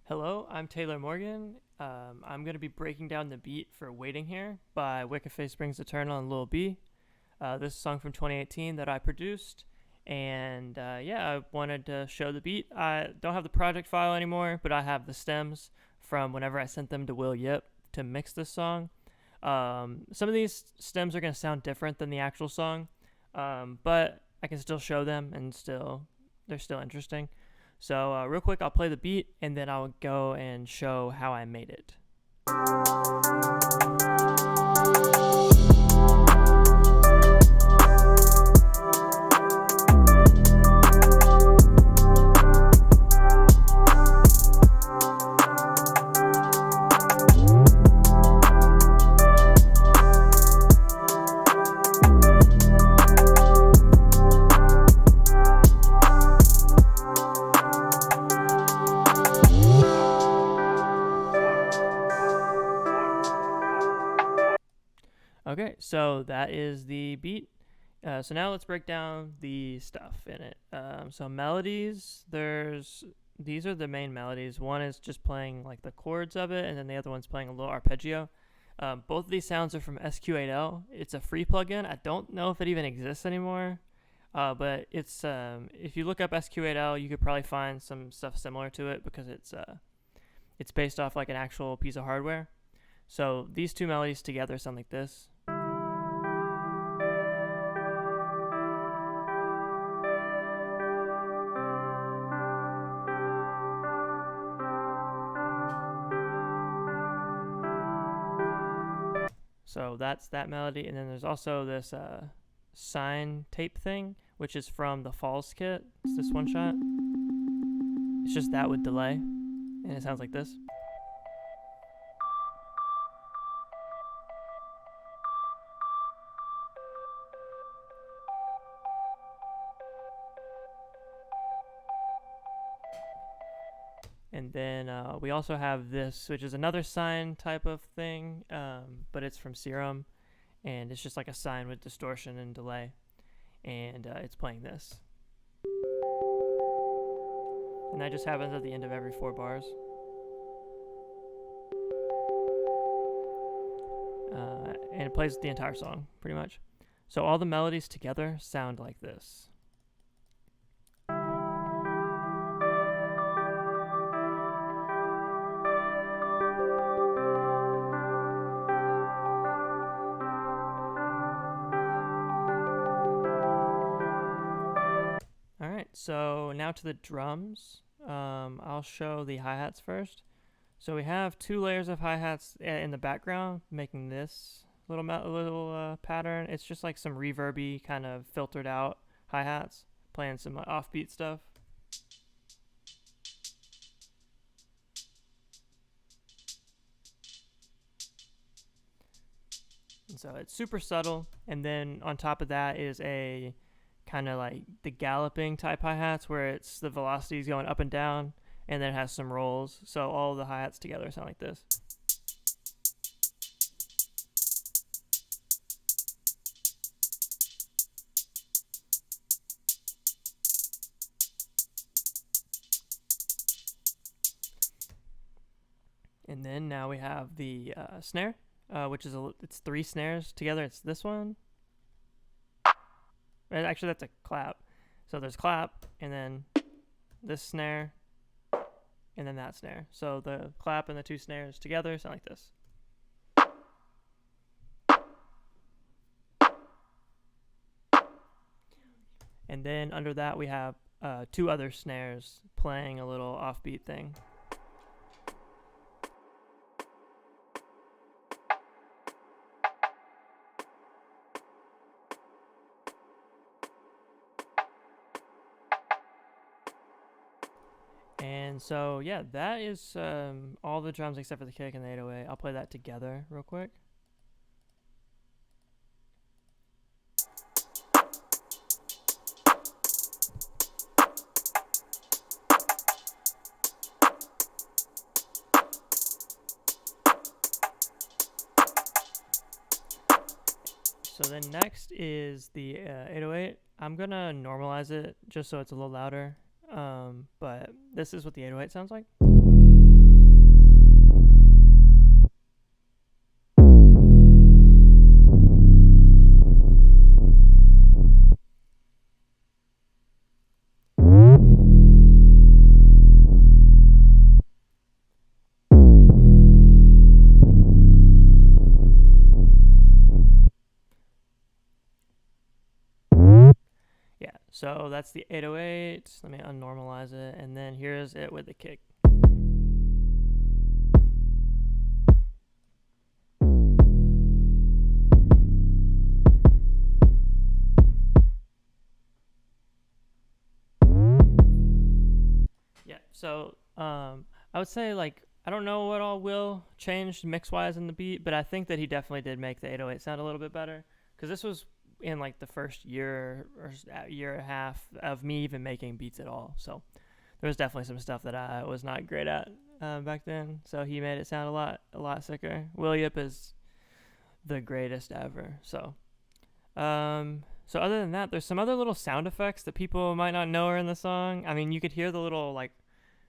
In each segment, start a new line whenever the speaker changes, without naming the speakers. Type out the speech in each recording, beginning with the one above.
Hello, I'm Taylor Morgan. I'm going to be breaking down the beat for Waiting Here by Wicca Face Springs Eternal and Lil B. This is a song from 2018 that I produced, and I wanted to show the beat. I don't have the project file anymore, but I have the stems from whenever I sent them to Will Yip to mix this song. Some of these stems are going to sound different than the actual song, but I can still show them, and they're still interesting. So real quick, I'll play the beat, and then I'll go and show how I made it. Okay, so that is the beat. So now let's break down the stuff in it. So melodies, these are the main melodies. One is just playing like the chords of it, and then the other one's playing a little arpeggio. Both of these sounds are from SQ8L. It's a free plugin. I don't know if it even exists anymore, but it's if you look up SQ8L, you could probably find some stuff similar to it because it's based off like an actual piece of hardware. So these two melodies together sound like this. So that's that melody, and then there's also this sine tape thing, which is from the Falls kit. It's this one shot. It's just that with delay, and it sounds like this. And then we also have this, which is another sine type of thing, but it's from Serum, and it's just like a sine with distortion and delay, and it's playing this. And that just happens at the end of every 4 bars. And it plays the entire song, pretty much. So all the melodies together sound like this. So now to the drums. I'll show the hi-hats first. So we have 2 layers of hi-hats in the background making this little pattern. It's just like some reverby kind of filtered out hi-hats playing some offbeat stuff. And so it's super subtle, and then on top of that is a kind of like the galloping type hi-hats where it's the velocity is going up and down, and then it has some rolls. So all the hi-hats together sound like this. And then now we have the snare, which is it's 3 snares together. It's this one. Actually, that's a clap. So there's clap, and then this snare, and then that snare. So the clap and the 2 snares together sound like this. And then under that we have 2 other snares playing a little offbeat thing. And so, yeah, that is all the drums except for the kick and the 808. I'll play that together real quick. So then next is the 808. I'm going to normalize it just so it's a little louder. But this is what the 808 sounds like. So that's the 808. Let me unnormalize it, and then here's it with the kick. Yeah, so I would say, like, I don't know what all Will changed mix-wise in the beat, but I think that he definitely did make the 808 sound a little bit better, because this was in like the first year or year and a half of me even making beats at all. So there was definitely some stuff that I was not great at back then. So he made it sound a lot sicker. Will Yip is the greatest ever. So so other than that, there's some other little sound effects that people might not know are in the song. I mean, you could hear the little like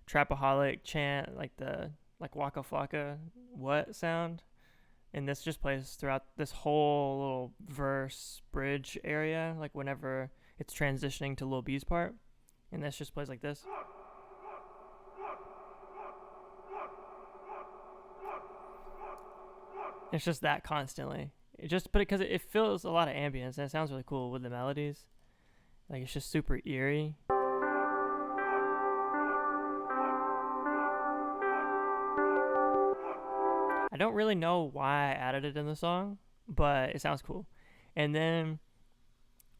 trapaholic chant, like the like waka flocka what sound, and this just plays throughout this whole little verse bridge area, like whenever it's transitioning to Lil B's part, and this just plays like this. It's just that constantly. But because it fills a lot of ambience and it sounds really cool with the melodies. Like, it's just super eerie. I don't really know why I added it in the song, but it sounds cool. And then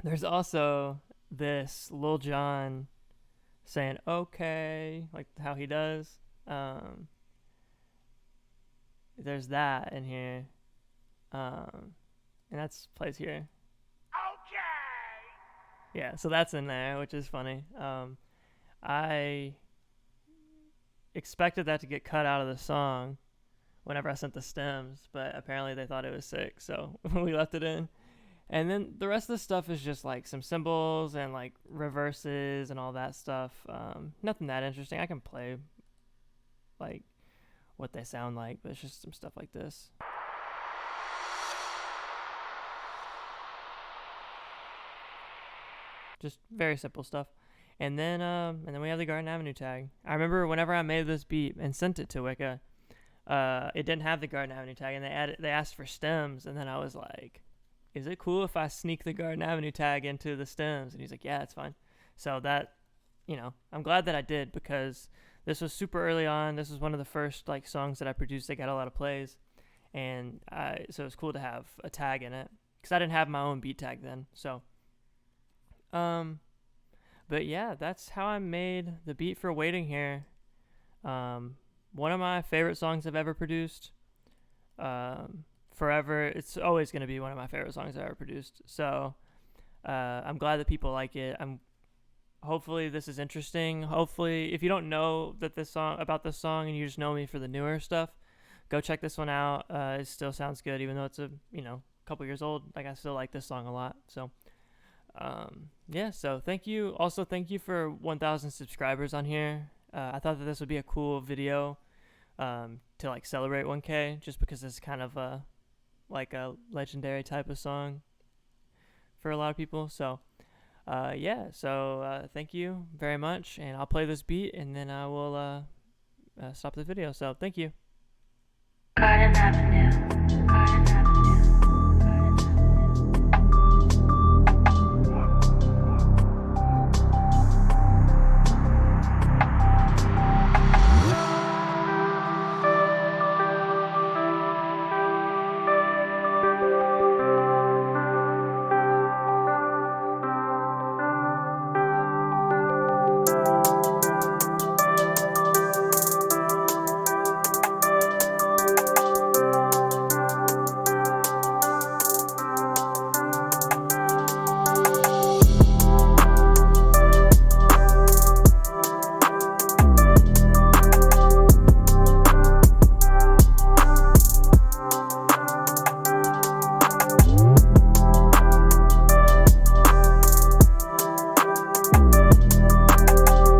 there's also this Lil Jon saying okay, like how he does. There's that in here. And that's plays here. Okay. Yeah, so that's in there, which is funny. I expected that to get cut out of the song whenever I sent the stems, but apparently they thought it was sick, so we left it in. And then the rest of the stuff is just like some cymbals and like reverses and all that stuff. Nothing that interesting. I can play like what they sound like, but it's just some stuff like this. Just very simple stuff. And then we have the Garden Avenue tag. I remember whenever I made this beat and sent it to Wicca, it didn't have the Garden Avenue tag, and they asked for stems, and then I was like, is it cool if I sneak the Garden Avenue tag into the stems? And he's like, yeah, it's fine. So that, I'm glad that I did, because this was super early on. This was one of the first like songs that I produced that got a lot of plays, and so it was cool to have a tag in it, because I didn't have my own beat tag then. So but yeah, that's how I made the beat for Waiting Here. One of my favorite songs I've ever produced. Forever, it's always going to be one of my favorite songs I've ever produced. So I'm glad that people like it. Hopefully this is interesting. Hopefully, if you don't know about this song and you just know me for the newer stuff, go check this one out. It still sounds good, even though it's a couple years old. Like, I still like this song a lot. So yeah, so thank you. Also, thank you for 1,000 subscribers on here. I thought that this would be a cool video to like celebrate 1K, just because it's kind of a legendary type of song for a lot of people. So yeah, so thank you very much, and I'll play this beat and then I will stop the video. So thank you. Garden Avenue.